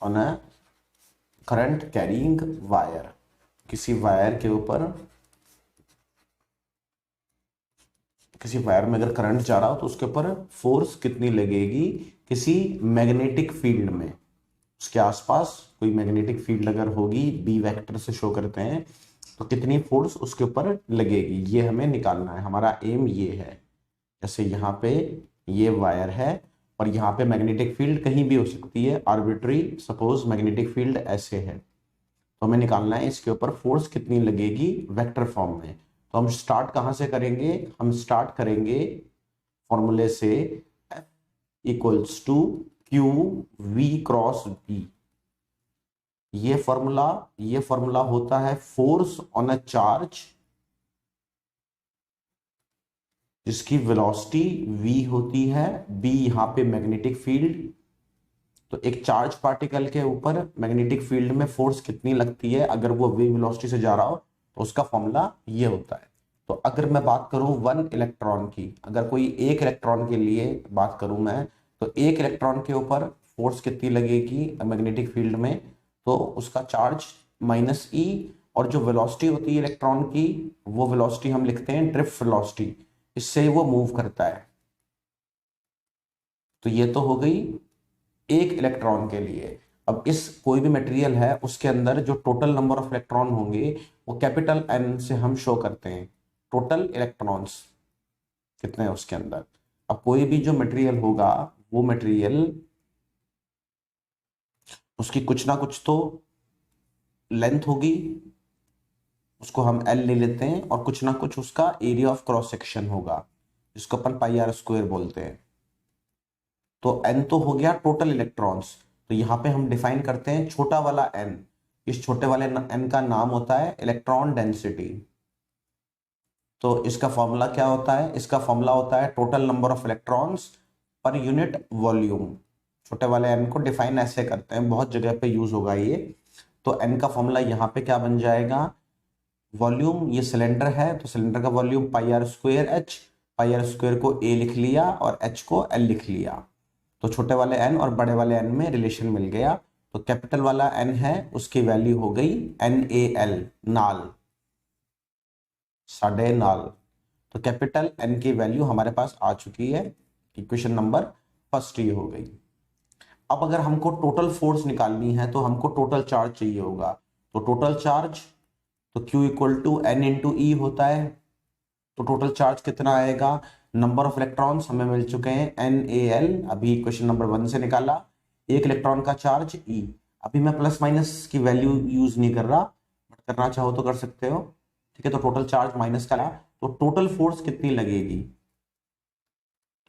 On a current carrying wire, किसी wire के ऊपर, किसी वायर में अगर करंट जा रहा हो तो उसके ऊपर फोर्स कितनी लगेगी किसी मैग्नेटिक फील्ड में, उसके आसपास कोई मैग्नेटिक फील्ड अगर होगी, बी वेक्टर से शो करते हैं, तो कितनी फोर्स उसके ऊपर लगेगी, ये हमें निकालना है। हमारा एम ये है। जैसे यहाँ पे ये वायर है और यहाँ पे मैग्नेटिक फील्ड कहीं भी हो सकती है, आर्बिट्री, सपोज मैग्नेटिक फील्ड ऐसे है, तो हमें निकालना है इसके ऊपर फोर्स कितनी लगेगी वेक्टर फॉर्म में। तो हम स्टार्ट कहाँ से करेंगे, हम स्टार्ट करेंगे फॉर्मूले से, F equals to q v cross B. ये फॉर्मूला होता है फोर्स ऑन अ चार्ज जिसकी वेलोसिटी v होती है, b यहाँ पे मैग्नेटिक फील्ड। तो एक चार्ज पार्टिकल के ऊपर मैग्नेटिक फील्ड में फोर्स कितनी लगती है अगर वो v वेलोसिटी से जा रहा हो, तो उसका फॉर्मूला ये होता है। तो अगर मैं बात करूं वन इलेक्ट्रॉन की, अगर कोई एक इलेक्ट्रॉन के लिए बात करूं मैं, तो एक इलेक्ट्रॉन के ऊपर फोर्स कितनी लगेगी मैग्नेटिक फील्ड में, तो उसका चार्ज माइनस ई, और जो वेलोसिटी होती है इलेक्ट्रॉन की, वो वेलोसिटी हम लिखते हैं ड्रिफ्ट वेलोसिटी, इससे वो मूव करता है। तो ये तो हो गई एक इलेक्ट्रॉन के लिए। अब इस कोई भी मटेरियल है उसके अंदर जो टोटल नंबर ऑफ इलेक्ट्रॉन होंगे वो कैपिटल एन से हम शो करते हैं, टोटल इलेक्ट्रॉन्स कितने हैं उसके अंदर। अब कोई भी जो मटेरियल होगा वो मटेरियल, उसकी कुछ ना कुछ तो लेंथ होगी, उसको हम एल ले लेते हैं, और कुछ ना कुछ उसका एरिया ऑफ क्रॉस सेक्शन होगा जिसको अपन पाई आर स्क्वायर बोलते हैं। तो एन तो हो गया टोटल इलेक्ट्रॉन्स। तो यहां पे हम डिफाइन करते हैं छोटा वाला एन, इस छोटे वाले एन का नाम होता है इलेक्ट्रॉन डेंसिटी। तो इसका फॉर्मूला क्या होता है, इसका फॉर्मूला होता है total number of electrons per unit volume. छोटे वाले एन को डिफाइन ऐसे करते हैं, बहुत जगह पे यूज होगा ये। तो एन का फॉर्मूला यहाँ पे क्या बन जाएगा, वॉल्यूम, ये सिलेंडर है तो सिलेंडर का volume pi r square h, pi r square को ए लिख लिया और एच को एल लिख लिया। तो छोटे वाले एन और बड़े वाले एन में रिलेशन मिल गया। तो कैपिटल वाला एन है उसकी वैल्यू हो गई एन ए एल, नाल, साढ़े नाल। तो कैपिटल एन की वैल्यू हमारे पास आ चुकी है। इक्वेशन नंबर फर्स्ट ये हो गई। अब अगर हमको टोटल फोर्स निकालनी है तो हमको टोटल चार्ज चाहिए होगा। तो टोटल चार्ज, तो Q equal to n into e होता है। तो टोटल चार्ज कितना आएगा, नंबर ऑफ इलेक्ट्रॉन्स हमें मिल चुके हैं एन ए एल, अभी क्वेश्चन नंबर 1 से निकाला। एक इलेक्ट्रॉन का चार्ज ई, अभी मैं प्लस माइनस की वैल्यू यूज नहीं कर रहा, बट करना चाहो तो कर सकते हो, ठीक है। तो टोटल चार्ज माइनस करा, तो टोटल फोर्स कितनी लगेगी,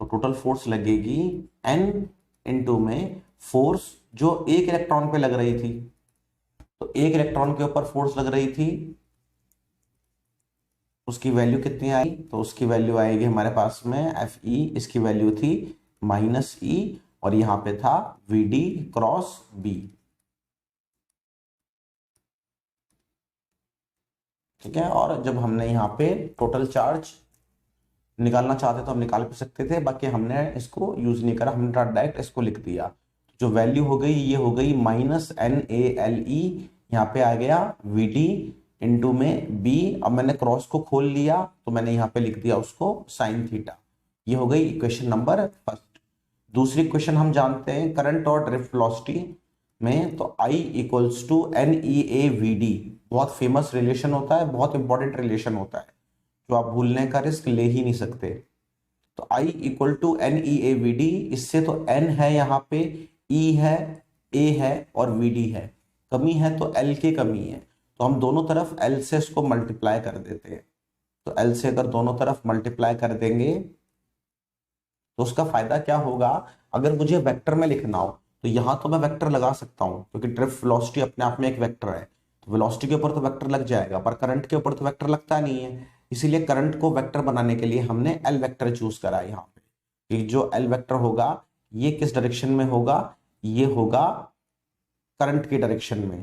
तो टोटल फोर्स लगेगी एन इंटू में फोर्स जो एक इलेक्ट्रॉन पे लग रही थी। तो एक इलेक्ट्रॉन के ऊपर फोर्स लग रही थी, उसकी वैल्यू कितनी आई, तो उसकी वैल्यू आएगी हमारे पास में एफ ई, इसकी वैल्यू थी माइनस ई, और यहां पे था वी डी क्रॉस बी, ठीक है। और जब हमने यहाँ पे टोटल चार्ज निकालना चाहते तो हम निकाल भी सकते थे, बाकी हमने इसको यूज नहीं करा, हमने डायरेक्ट इसको लिख दिया। जो वैल्यू हो गई ये हो गई minus n A l e, यहाँ पे आ गया वी डी इंटू में बी। अब मैंने क्रॉस को खोल लिया तो मैंने यहाँ पे लिख दिया उसको साइन थीटा। ये हो गई इक्वेशन नंबर फर्स्ट। दूसरी इक्वेशन हम जानते हैं करंट और ड्रिफ्ट वेलोसिटी में, तो I equals to n e A v d, बहुत फेमस रिलेशन होता है, बहुत इंपॉर्टेंट रिलेशन होता है जो आप भूलने का रिस्क ले ही नहीं सकते। तो I equal to n e A v d, इससे तो N है यहाँ पे, E है, A है और VD है, कमी है तो L की कमी है, तो हम दोनों तरफ L से इसको मल्टीप्लाई कर देते हैं। तो L से अगर दोनों तरफ मल्टीप्लाई कर देंगे तो उसका फायदा क्या होगा, अगर मुझे वेक्टर में लिखना हो तो यहां तो मैं वेक्टर लगा सकता हूं क्योंकि ड्रिफ्ट वेलोसिटी अपने आप में एक वेक्टर है, तो वेलोसिटी के ऊपर तो वेक्टर लग जाएगा, पर करंट के ऊपर तो वेक्टर लगता नहीं है। इसीलिए करंट को वेक्टर बनाने के लिए हमने एल वेक्टर चूज करा है यहाँ पे, कि जो एल वेक्टर होगा ये किस डायरेक्शन में होगा, ये होगा करंट की डायरेक्शन में।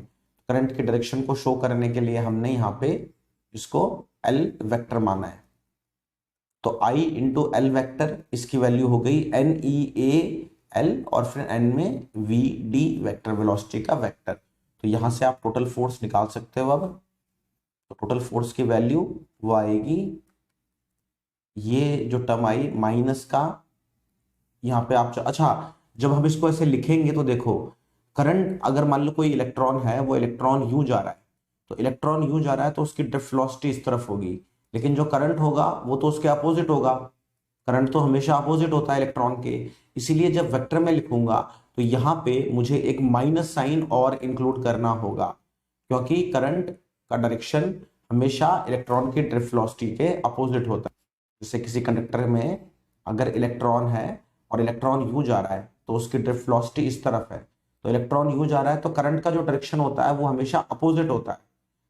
करंट की डायरेक्शन को शो करने के लिए हमने यहाँ पे इसको एल वेक्टर माना है। तो I इंटू एल वैक्टर, इसकी वैल्यू हो गई एन ई ए एल और फिर एन में वी डी वेक्टर, वेलोसिटी का वेक्टर। तो यहां से आप टोटल फोर्स निकाल सकते हो। अब तो टोटल फोर्स की वैल्यू वो आएगी, ये जो टर्म आई माइनस का, यहाँ पे आप अच्छा जब हम इसको ऐसे लिखेंगे तो देखो, करंट अगर मान लो कोई इलेक्ट्रॉन है, वो इलेक्ट्रॉन यूं जा रहा है, तो इलेक्ट्रॉन यूं जा रहा है तो उसकी ड्रिफ्ट वेलोसिटी इस तरफ होगी, लेकिन जो करंट होगा वो तो उसके अपोजिट होगा। करंट तो हमेशा अपोजिट होता है इलेक्ट्रॉन के, इसीलिए जब वेक्टर में लिखूंगा तो यहाँ पे मुझे एक माइनस साइन और इंक्लूड करना होगा, क्योंकि करंट का डायरेक्शन हमेशा इलेक्ट्रॉन की ड्रिफ्ट वेलोसिटी के अपोजिट होता है। जैसे किसी कंडक्टर में अगर इलेक्ट्रॉन है और इलेक्ट्रॉन यूं जा रहा है तो उसकी ड्रिफ्ट वेलोसिटी इस तरफ है, तो इलेक्ट्रॉन यूं जा रहा है तो करंट का जो डायरेक्शन होता है वो हमेशा अपोजिट होता है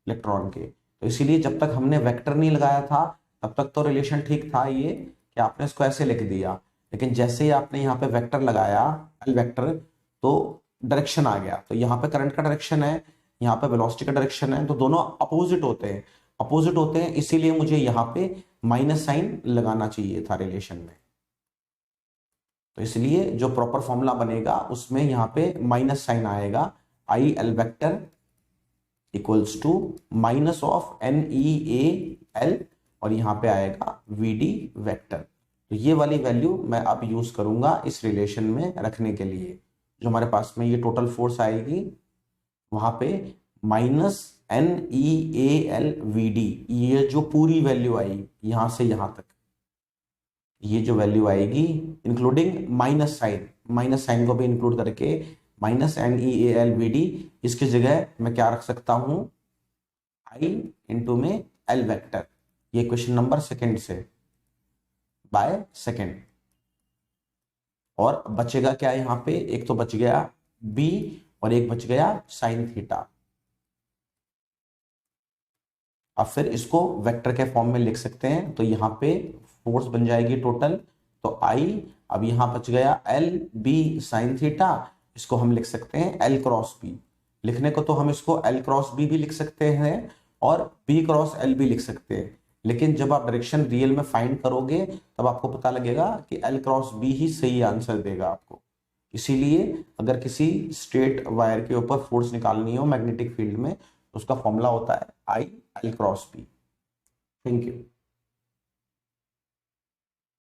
इलेक्ट्रॉन के। तो इसीलिए जब तक हमने वेक्टर नहीं लगाया था तब तक तो रिलेशन ठीक था ये कि आपने इसको ऐसे लिख दिया, लेकिन जैसे ही आपने यहाँ पे वेक्टर लगाया एल वेक्टर, तो डायरेक्शन आ गया। तो यहाँ पे करंट का डायरेक्शन है, यहाँ पे वेलोसिटी का डायरेक्शन है, तो दोनों अपोजिट होते हैं, अपोजिट होते हैं, इसीलिए मुझे यहाँ पे माइनस साइन लगाना चाहिए था रिलेशन में। तो इसलिए जो प्रॉपर फॉर्मूला बनेगा उसमें यहाँ पे माइनस साइन आएगा, I l vector equals to minus of n e A l, और यहाँ पे आएगा वी डी वेक्टर। तो ये वाली वैल्यू मैं अब यूज करूंगा इस रिलेशन में रखने के लिए। जो हमारे पास में ये टोटल फोर्स आएगी वहां पे minus n e A l v d, ये जो पूरी वैल्यू आई यहां से यहां तक, ये जो वैल्यू आएगी इंक्लूडिंग माइनस साइन को भी इंक्लूड करके minus n e A l v d, इसकी जगह मैं क्या रख सकता हूं, आई इंटू में एल वेक्टर। ये क्वेश्चन नंबर सेकंड से बाय सेकंड। और बचेगा क्या यहां पे, एक तो बच गया बी और एक बच गया साइन थीटा। अब फिर इसको वेक्टर के फॉर्म में लिख सकते हैं, तो यहाँ पे फोर्स बन जाएगी टोटल, तो आई, अब यहां बच गया एल बी साइन थीटा, इसको हम लिख सकते हैं एल क्रॉस बी। लिखने को तो हम इसको एल क्रॉस बी भी लिख सकते हैं और बी क्रॉस एल भी लिख सकते हैं, लेकिन जब आप डायरेक्शन रियल में फाइंड करोगे तब आपको पता लगेगा कि एल क्रॉस बी ही सही आंसर देगा आपको। इसीलिए अगर किसी स्ट्रेट वायर के ऊपर फोर्स निकालनी हो मैग्नेटिक फील्ड में, तो उसका फॉर्मूला होता है I l cross B. Thank you.